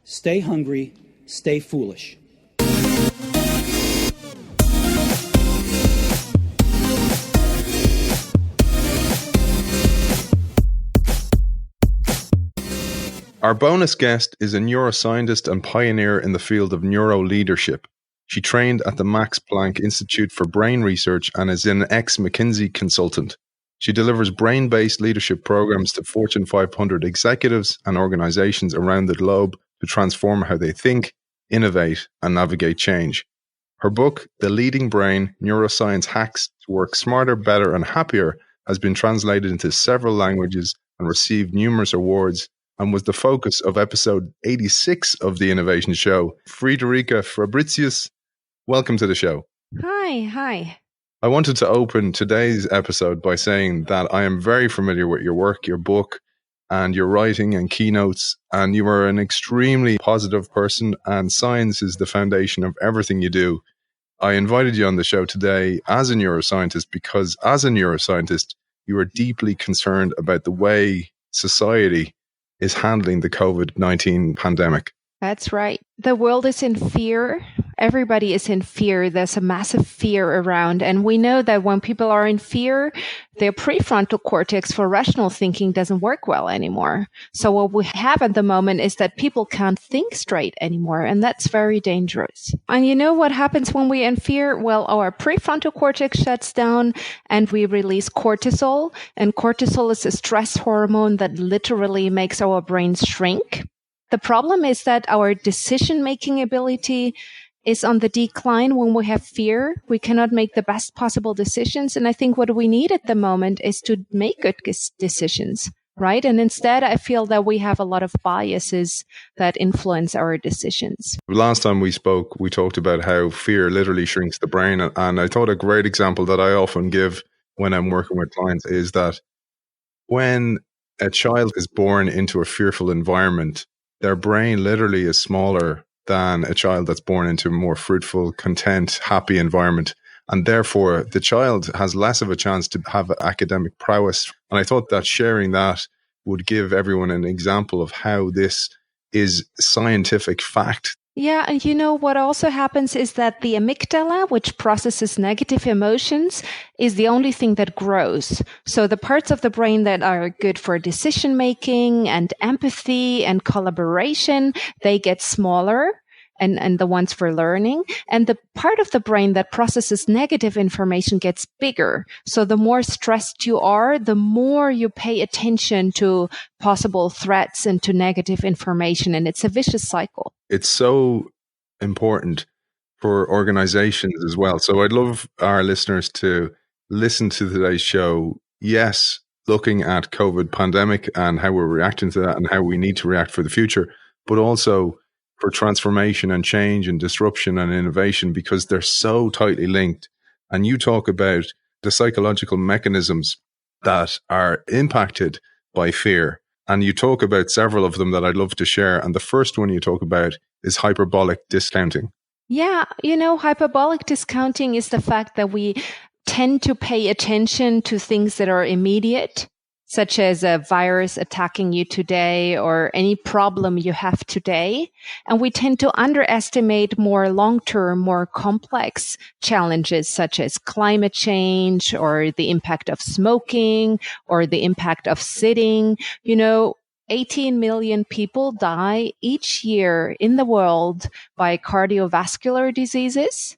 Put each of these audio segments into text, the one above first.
Stay hungry, stay foolish. Our bonus guest is a neuroscientist and pioneer in the field of NeuroLeadership. She trained at the Max Planck Institute for Brain Research and is an ex-McKinsey consultant. She delivers brain-based leadership programs to Fortune 500 executives and organizations around the globe to transform how they think, innovate, and navigate change. Her book, The Leading Brain, Neuroscience Hacks to Work Smarter, Better, and Happier, has been translated into several languages and received numerous awards, and was the focus of episode 86 of the Innovation Show. Friederike Fabritius, welcome to the show. Hi. I wanted to open today's episode by saying that I am very familiar with your work, your book, and your writing and keynotes, and you are an extremely positive person, and science is the foundation of everything you do. I invited you on the show today as a neuroscientist because as a neuroscientist, you are deeply concerned about the way society is handling the COVID-19 pandemic. That's right. The world is in fear. Everybody is in fear. There's a massive fear around. And we know that when people are in fear, their prefrontal cortex for rational thinking doesn't work well anymore. So what we have at the moment is that people can't think straight anymore. And that's very dangerous. And you know what happens when we're in fear? Well, our prefrontal cortex shuts down and we release cortisol. And cortisol is a stress hormone that literally makes our brains shrink. The problem is that our decision-making ability is on the decline when we have fear. We cannot make the best possible decisions. And I think what we need at the moment is to make good decisions, right? And instead, I feel that we have a lot of biases that influence our decisions. Last time we spoke, we talked about how fear literally shrinks the brain. And I thought a great example that I often give when I'm working with clients is that when a child is born into a fearful environment, their brain literally is smaller than a child that's born into a more fruitful, content, happy environment. And therefore, the child has less of a chance to have academic prowess. And I thought that sharing that would give everyone an example of how this is scientific fact. Yeah, and you know what also happens is that the amygdala, which processes negative emotions, is the only thing that grows. So the parts of the brain that are good for decision making and empathy and collaboration, they get smaller. And the ones for learning. And the part of the brain that processes negative information gets bigger. So the more stressed you are, the more you pay attention to possible threats and to negative information. And it's a vicious cycle. It's so important for organizations as well. So I'd love our listeners to listen to today's show. Yes, looking at COVID pandemic and how we're reacting to that and how we need to react for the future, but also for transformation and change and disruption and innovation, because they're so tightly linked. And you talk about the psychological mechanisms that are impacted by fear. And you talk about several of them that I'd love to share. And the first one you talk about is hyperbolic discounting. Yeah, you know, hyperbolic discounting is the fact that we tend to pay attention to things that are immediate, such as a virus attacking you today or any problem you have today. And we tend to underestimate more long-term, more complex challenges, such as climate change or the impact of smoking or the impact of sitting. You know, 18 million people die each year in the world by cardiovascular diseases.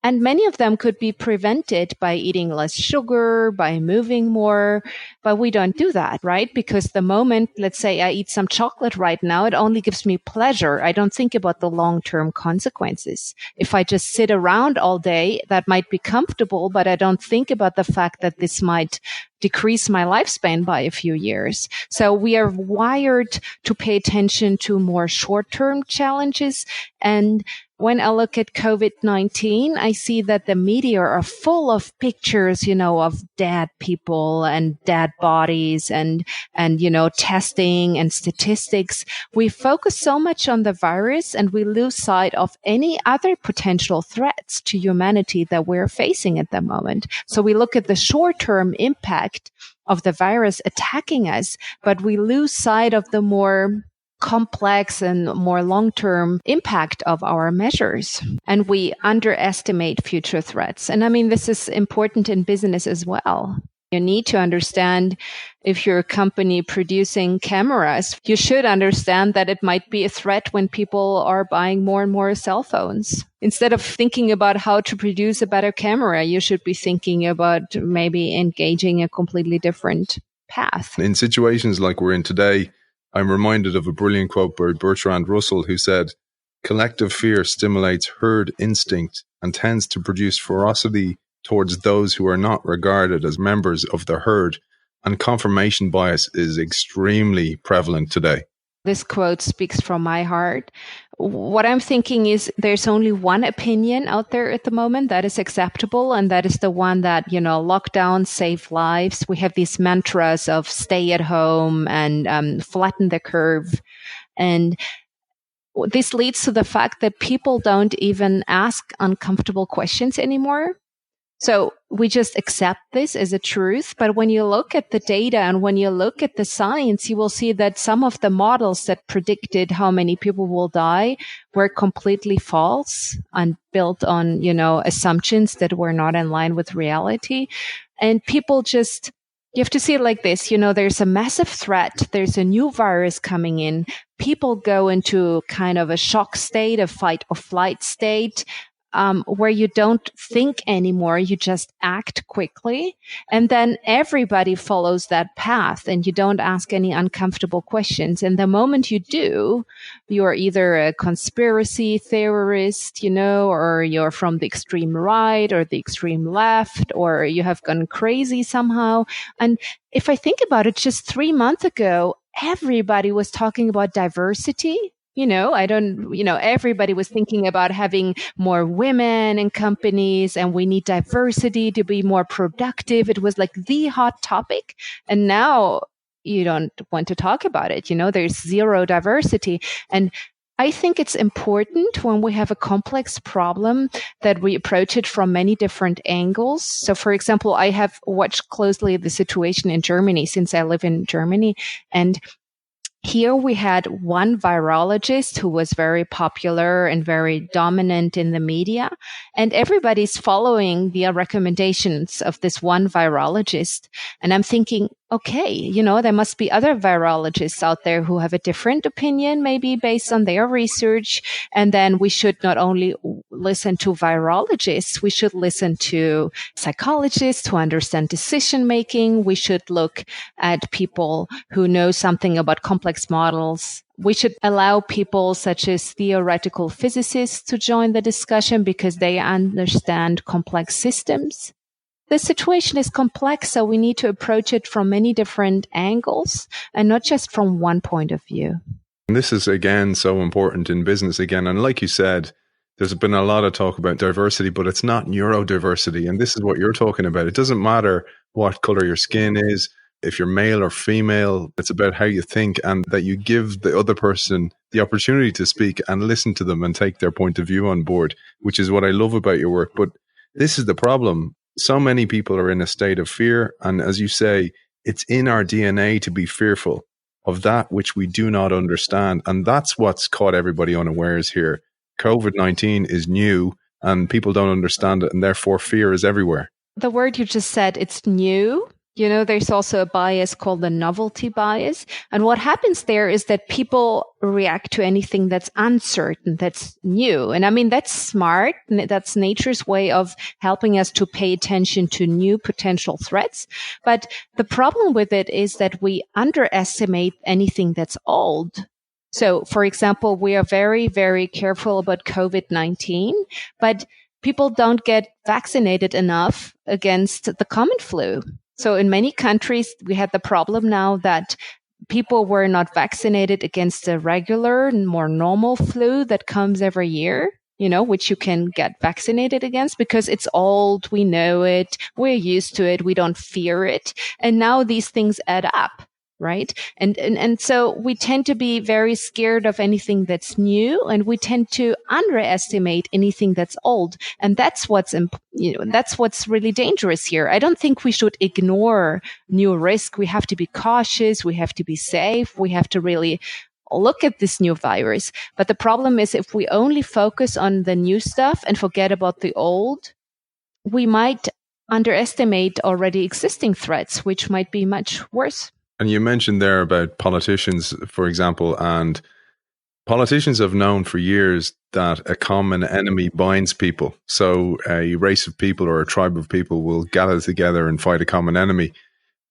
And many of them could be prevented by eating less sugar, by moving more, but we don't do that, right? Because the moment, let's say I eat some chocolate right now, it only gives me pleasure. I don't think about the long-term consequences. If I just sit around all day, that might be comfortable, but I don't think about the fact that this might decrease my lifespan by a few years. So we are wired to pay attention to more short-term challenges. And when I look at COVID-19, I see that the media are full of pictures, you know, of dead people and dead bodies and, you know, testing and statistics. We focus so much on the virus and we lose sight of any other potential threats to humanity that we're facing at the moment. So we look at the short-term impact of the virus attacking us, but we lose sight of the more complex and more long-term impact of our measures. And we underestimate future threats. And I mean, this is important in business as well. You need to understand if you're a company producing cameras, you should understand that it might be a threat when people are buying more and more cell phones. Instead of thinking about how to produce a better camera, you should be thinking about maybe engaging a completely different path. In situations like we're in today, I'm reminded of a brilliant quote by Bertrand Russell, who said, "Collective fear stimulates herd instinct and tends to produce ferocity towards those who are not regarded as members of the herd, and confirmation bias is extremely prevalent today." This quote speaks from my heart. What I'm thinking is there's only one opinion out there at the moment that is acceptable, and that is the one that, lockdown save lives. We have these mantras of stay at home and flatten the curve. And this leads to the fact that people don't even ask uncomfortable questions anymore. So we just accept this as a truth. But when you look at the data and when you look at the science, you will see that some of the models that predicted how many people will die were completely false and built on, assumptions that were not in line with reality. And people just, you have to see it like this. There's a massive threat. There's a new virus coming in. People go into kind of a shock state, a fight or flight state. Where you don't think anymore, you just act quickly. And then everybody follows that path and you don't ask any uncomfortable questions. And the moment you do, you're either a conspiracy theorist, or you're from the extreme right or the extreme left, or you have gone crazy somehow. And if I think about it, just 3 months ago, everybody was talking about diversity. Everybody was thinking about having more women in companies and we need diversity to be more productive. It was like the hot topic. And now you don't want to talk about it. There's zero diversity. And I think it's important when we have a complex problem that we approach it from many different angles. So, for example, I have watched closely the situation in Germany since I live in Germany. And here we had one virologist who was very popular and very dominant in the media, and everybody's following the recommendations of this one virologist. And I'm thinking, okay, there must be other virologists out there who have a different opinion, maybe based on their research. And then we should not only listen to virologists, we should listen to psychologists who understand decision making. We should look at people who know something about complex models. We should allow people such as theoretical physicists to join the discussion because they understand complex systems. The situation is complex, so we need to approach it from many different angles and not just from one point of view. And this is, again, so important in business again. And like you said, there's been a lot of talk about diversity, but it's not neurodiversity. And this is what you're talking about. It doesn't matter what color your skin is, if you're male or female. It's about how you think and that you give the other person the opportunity to speak and listen to them and take their point of view on board, which is what I love about your work. But this is the problem. So many people are in a state of fear. And as you say, it's in our DNA to be fearful of that which we do not understand. And that's what's caught everybody unawares here. COVID-19 is new and people don't understand it. And therefore fear is everywhere. The word you just said, it's new. There's also a bias called the novelty bias. And what happens there is that people react to anything that's uncertain, that's new. And I mean, that's smart. That's nature's way of helping us to pay attention to new potential threats. But the problem with it is that we underestimate anything that's old. So, for example, we are very, very careful about COVID-19, but people don't get vaccinated enough against the common flu. So in many countries, we had the problem now that people were not vaccinated against the regular and more normal flu that comes every year, which you can get vaccinated against because it's old. We know it. We're used to it. We don't fear it. And now these things add up. Right. And so we tend to be very scared of anything that's new, and we tend to underestimate anything that's old. And that's what's really dangerous here. I don't think we should ignore new risk. We have to be cautious. We have to be safe. We have to really look at this new virus. But the problem is if we only focus on the new stuff and forget about the old, we might underestimate already existing threats, which might be much worse. And you mentioned there about politicians, for example, and politicians have known for years that a common enemy binds people. So a race of people or a tribe of people will gather together and fight a common enemy.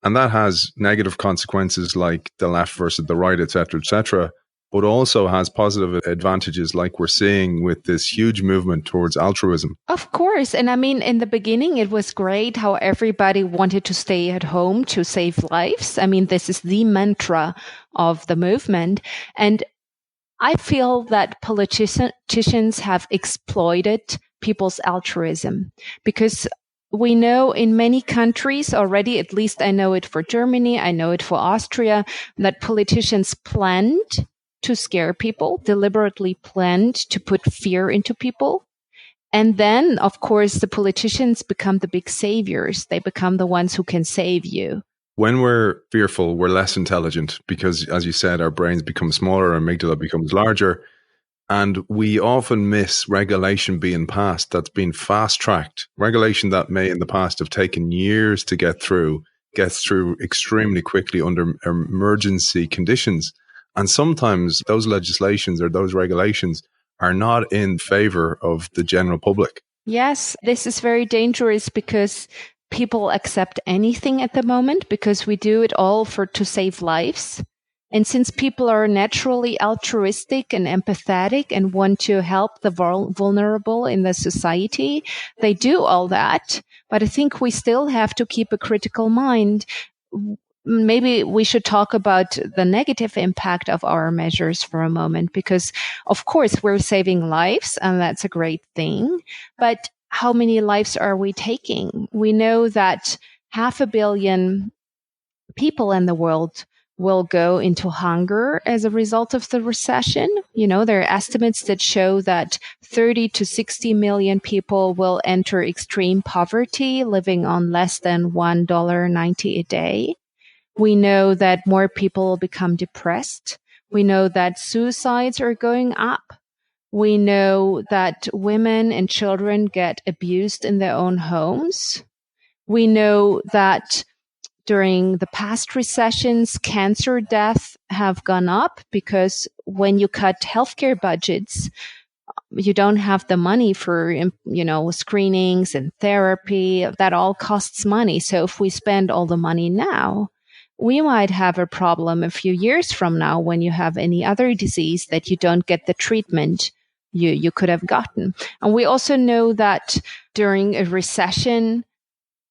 And that has negative consequences like the left versus the right, et cetera, but also has positive advantages like we're seeing with this huge movement towards altruism. Of course. And I mean, in the beginning, it was great how everybody wanted to stay at home to save lives. I mean, this is the mantra of the movement. And I feel that politicians have exploited people's altruism because we know in many countries already, at least I know it for Germany, I know it for Austria, that politicians planned to scare people, deliberately planned to put fear into people. And then, of course, the politicians become the big saviors. They become the ones who can save you. When we're fearful, we're less intelligent because, as you said, our brains become smaller, our amygdala becomes larger. And we often miss regulation being passed that's been fast-tracked. Regulation that may in the past have taken years to get through, gets through extremely quickly under emergency conditions. And sometimes those legislations or those regulations are not in favor of the general public. Yes, this is very dangerous because people accept anything at the moment because we do it all to save lives. And since people are naturally altruistic and empathetic and want to help the vulnerable in the society, they do all that. But I think we still have to keep a critical mind. Maybe we should talk about the negative impact of our measures for a moment, because of course we're saving lives and that's a great thing. But how many lives are we taking? We know that 500 million people in the world will go into hunger as a result of the recession. You know, there are estimates that show that 30 to 60 million people will enter extreme poverty, living on less than $1.90 a day. We know that more people will become depressed. We know that suicides are going up. We know that women and children get abused in their own homes. We know that during the past recessions, cancer deaths have gone up because when you cut healthcare budgets, you don't have the money for, screenings and therapy. That all costs money. So if we spend all the money now, we might have a problem a few years from now when you have any other disease that you don't get the treatment you could have gotten. And we also know that during a recession,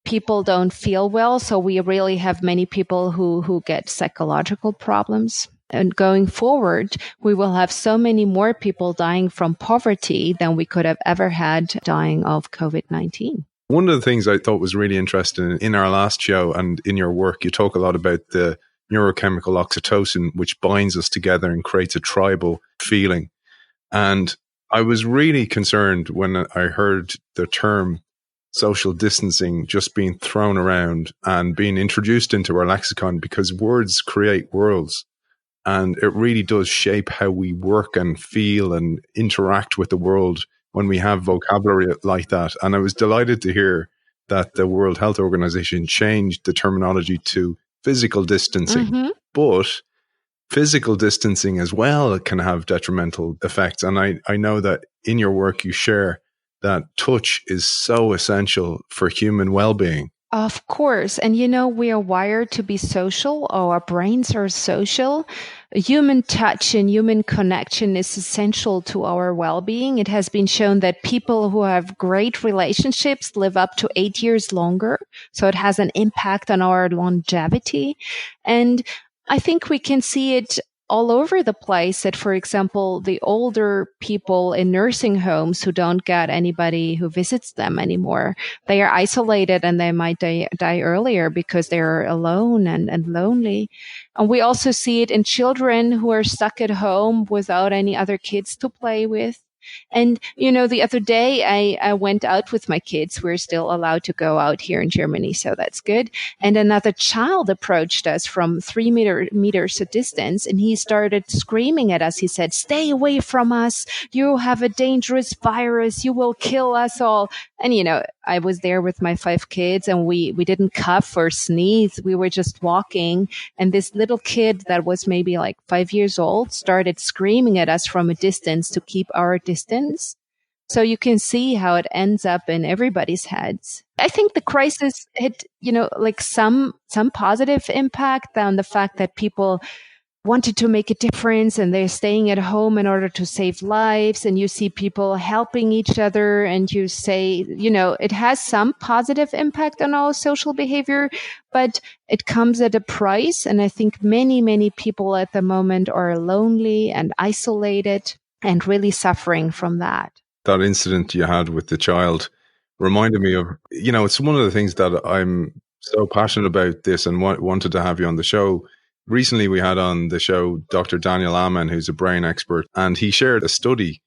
people don't feel well. So we really have many people who get psychological problems. And going forward, we will have so many more people dying from poverty than we could have ever had dying of COVID-19. One of the things I thought was really interesting in our last show and in your work, you talk a lot about the neurochemical oxytocin, which binds us together and creates a tribal feeling. And I was really concerned when I heard the term social distancing just being thrown around and being introduced into our lexicon, because words create worlds. And it really does shape how we work and feel and interact with the world when we have vocabulary like that. And I was delighted to hear that the World Health Organization changed the terminology to physical distancing. Mm-hmm. But physical distancing as well can have detrimental effects. And I know that in your work you share that touch is so essential for human well-being. Of course. And we are wired to be social. Our brains are social. Human touch and human connection is essential to our well-being. It has been shown that people who have great relationships live up to 8 years longer. So it has an impact on our longevity. And I think we can see it all over the place that, for example, the older people in nursing homes who don't get anybody who visits them anymore, they are isolated and they might die earlier because they're alone and lonely. And we also see it in children who are stuck at home without any other kids to play with. And, the other day I went out with my kids. We're still allowed to go out here in Germany, so that's good. And another child approached us from 3 meters a distance, and he started screaming at us. He said, "Stay away from us. You have a dangerous virus. You will kill us all." And, I was there with my 5 kids, and we didn't cough or sneeze. We were just walking. And this little kid that was maybe like 5 years old started screaming at us from a distance to keep our distance. So you can see how it ends up in everybody's heads. I think the crisis had, like some positive impact on the fact that people wanted to make a difference and they're staying at home in order to save lives. And you see people helping each other, and you say, it has some positive impact on our social behavior, but it comes at a price. And I think many, many people at the moment are lonely and isolated and really suffering from that. That incident you had with the child reminded me of, it's one of the things that I'm so passionate about this and wanted to have you on the show. Recently, we had on the show Dr. Daniel Amen, who's a brain expert, and he shared a study.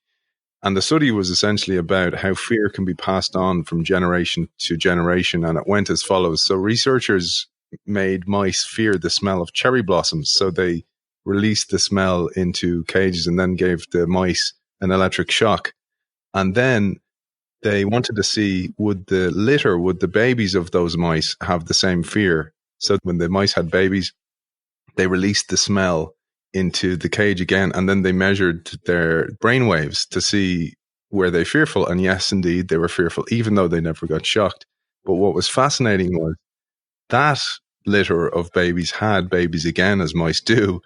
And the study was essentially about how fear can be passed on from generation to generation. And it went as follows. So researchers made mice fear the smell of cherry blossoms. So they released the smell into cages and then gave the mice an electric shock. And then they wanted to see, would the babies of those mice have the same fear? So when the mice had babies, they released the smell into the cage again, and then they measured their brain waves to see were they fearful. And yes, indeed, they were fearful, even though they never got shocked. But what was fascinating was that litter of babies had babies again, as mice do,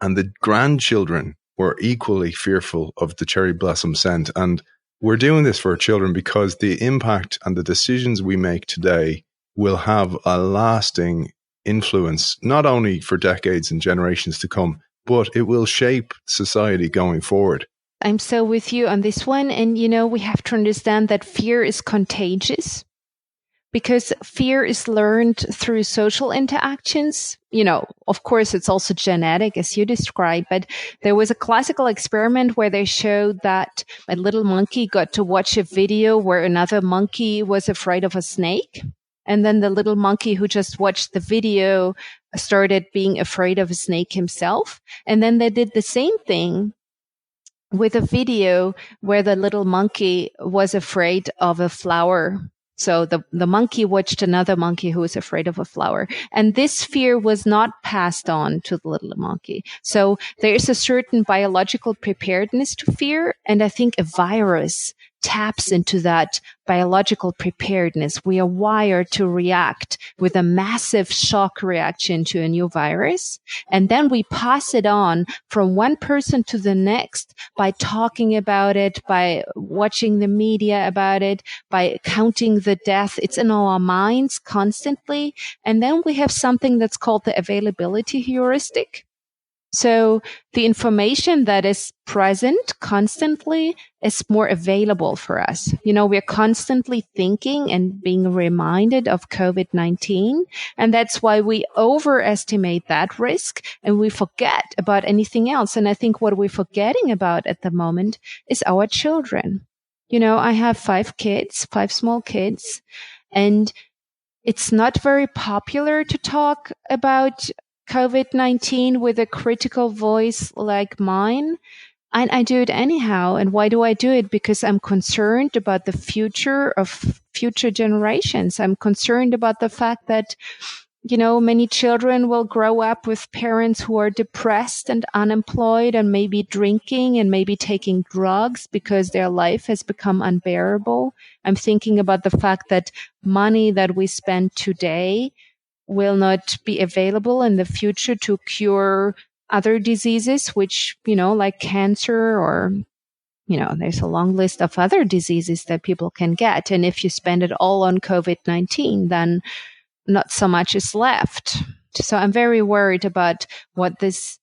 and the grandchildren were equally fearful of the cherry blossom scent. And we're doing this for our children because the impact and the decisions we make today will have a lasting influence, not only for decades and generations to come, but it will shape society going forward. I'm so with you on this one. And, we have to understand that fear is contagious because fear is learned through social interactions. Of course, it's also genetic, as you described, but there was a classical experiment where they showed that a little monkey got to watch a video where another monkey was afraid of a snake. And then the little monkey who just watched the video started being afraid of a snake himself. And then they did the same thing with a video where the little monkey was afraid of a flower. So the monkey watched another monkey who was afraid of a flower. And this fear was not passed on to the little monkey. So there is a certain biological preparedness to fear. And I think a virus taps into that biological preparedness. We are wired to react with a massive shock reaction to a new virus. And then we pass it on from one person to the next by talking about it, by watching the media about it, by counting the death. It's in our minds constantly. And then we have something that's called the availability heuristic. So the information that is present constantly is more available for us. We're constantly thinking and being reminded of COVID-19. And that's why we overestimate that risk and we forget about anything else. And I think what we're forgetting about at the moment is our children. I have 5 small kids, and it's not very popular to talk about COVID-19 with a critical voice like mine. And I do it anyhow. And why do I do it? Because I'm concerned about the future of future generations. I'm concerned about the fact that, many children will grow up with parents who are depressed and unemployed and maybe drinking and maybe taking drugs because their life has become unbearable. I'm thinking about the fact that money that we spend today will not be available in the future to cure other diseases, which, like cancer or, there's a long list of other diseases that people can get. And if you spend it all on COVID-19, then not so much is left. So I'm very worried about what this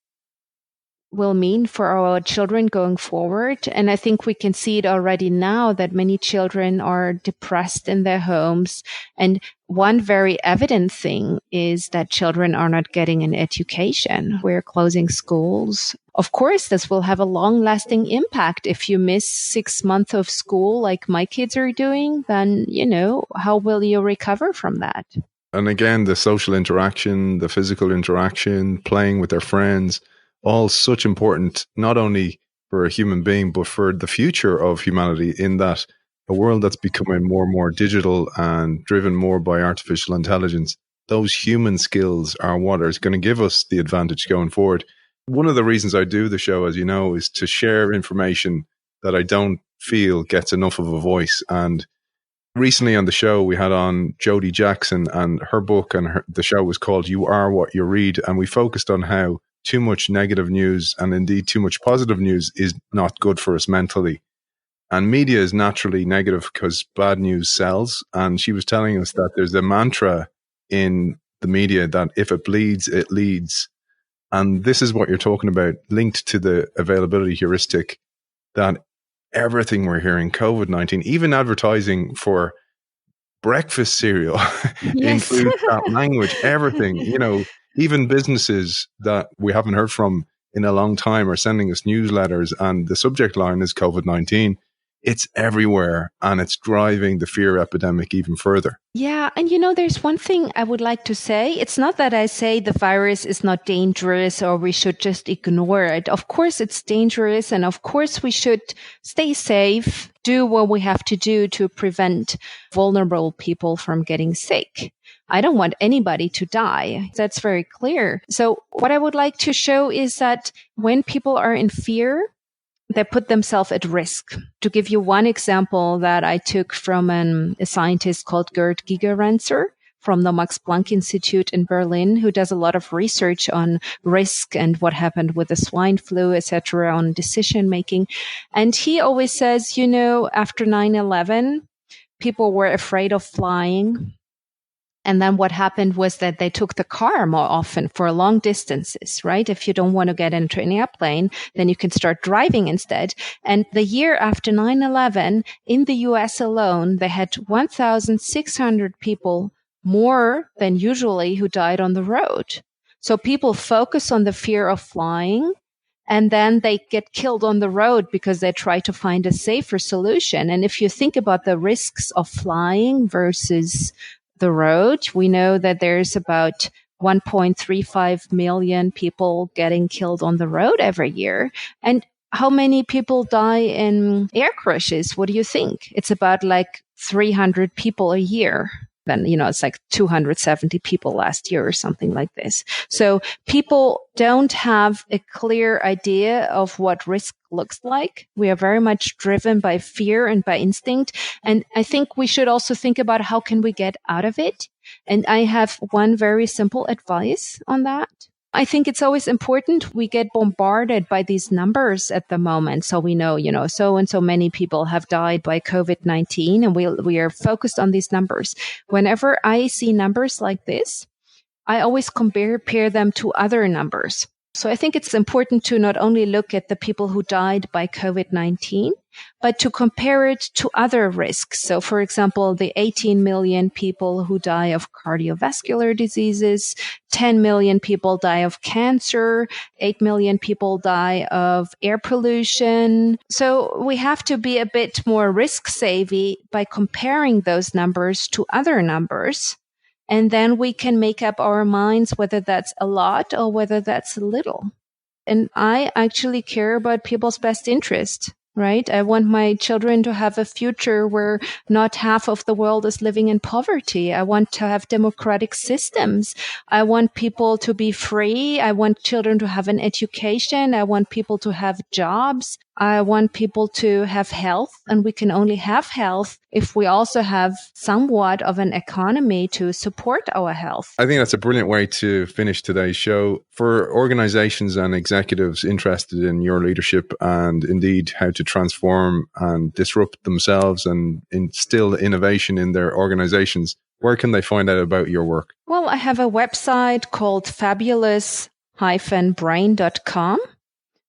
will mean for our children going forward. And I think we can see it already now that many children are depressed in their homes. And one very evident thing is that children are not getting an education. We're closing schools. Of course, this will have a long-lasting impact. If you miss 6 months of school like my kids are doing, then, how will you recover from that? And again, the social interaction, the physical interaction, playing with their friends, all such important, not only for a human being, but for the future of humanity, in that a world that's becoming more and more digital and driven more by artificial intelligence. Those human skills are what is going to give us the advantage going forward. One of the reasons I do the show, as you know, is to share information that I don't feel gets enough of a voice. And recently on the show, we had on Jodie Jackson, and her book and the show was called You Are What You Read. And we focused on how too much negative news and indeed too much positive news is not good for us mentally. And media is naturally negative because bad news sells. And she was telling us that there's a mantra in the media that if it bleeds, it leads. And this is what you're talking about, linked to the availability heuristic, that everything we're hearing, COVID-19, even advertising for breakfast cereal Yes. includes that language, everything, even businesses that we haven't heard from in a long time are sending us newsletters, and the subject line is COVID-19. It's everywhere, and it's driving the fear epidemic even further. Yeah. And there's one thing I would like to say. It's not that I say the virus is not dangerous or we should just ignore it. Of course, it's dangerous. And of course, we should stay safe, do what we have to do to prevent vulnerable people from getting sick. I don't want anybody to die. That's very clear. So what I would like to show is that when people are in fear, they put themselves at risk. To give you one example that I took from a scientist called Gerd Gigerenzer from the Max Planck Institute in Berlin, who does a lot of research on risk and what happened with the swine flu, etc., on decision making. And he always says, after 9/11, people were afraid of flying. And then what happened was that they took the car more often for long distances, right? If you don't want to get into an airplane, then you can start driving instead. And the year after 9/11, in the US alone, they had 1,600 people more than usually who died on the road. So people focus on the fear of flying, and then they get killed on the road because they try to find a safer solution. And if you think about the risks of flying versus the road, we know that there's about 1.35 million people getting killed on the road every year. And how many people die in air crashes? What do you think? It's about like 300 people a year. Then, it's like 270 people last year or something like this. So people don't have a clear idea of what risk looks like. We are very much driven by fear and by instinct. And I think we should also think about how can we get out of it. And I have one very simple advice on that. I think it's always important. We get bombarded by these numbers at the moment. So we know, so and so many people have died by COVID-19, and we are focused on these numbers. Whenever I see numbers like this, I always compare them to other numbers. So I think it's important to not only look at the people who died by COVID-19, but to compare it to other risks. So, for example, the 18 million people who die of cardiovascular diseases, 10 million people die of cancer, 8 million people die of air pollution. So we have to be a bit more risk savvy by comparing those numbers to other numbers. And then we can make up our minds whether that's a lot or whether that's a little. And I actually care about people's best interest, right? I want my children to have a future where not half of the world is living in poverty. I want to have democratic systems. I want people to be free. I want children to have an education. I want people to have jobs. I want people to have health, and we can only have health if we also have somewhat of an economy to support our health. I think that's a brilliant way to finish today's show. For organizations and executives interested in your leadership and indeed how to transform and disrupt themselves and instill innovation in their organizations, where can they find out about your work? Well, I have a website called fabulous-brain.com.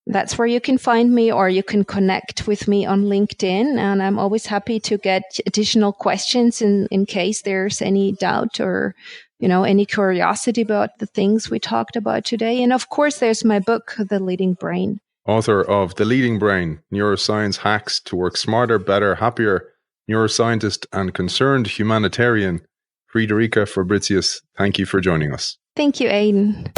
That's where you can find me, or you can connect with me on LinkedIn. And I'm always happy to get additional questions in case there's any doubt or, any curiosity about the things we talked about today. And of course, there's my book, The Leading Brain. Author of The Leading Brain, Neuroscience Hacks to Work Smarter, Better, Happier, neuroscientist and concerned humanitarian, Friederike Fabritius. Thank you for joining us. Thank you, Aidan.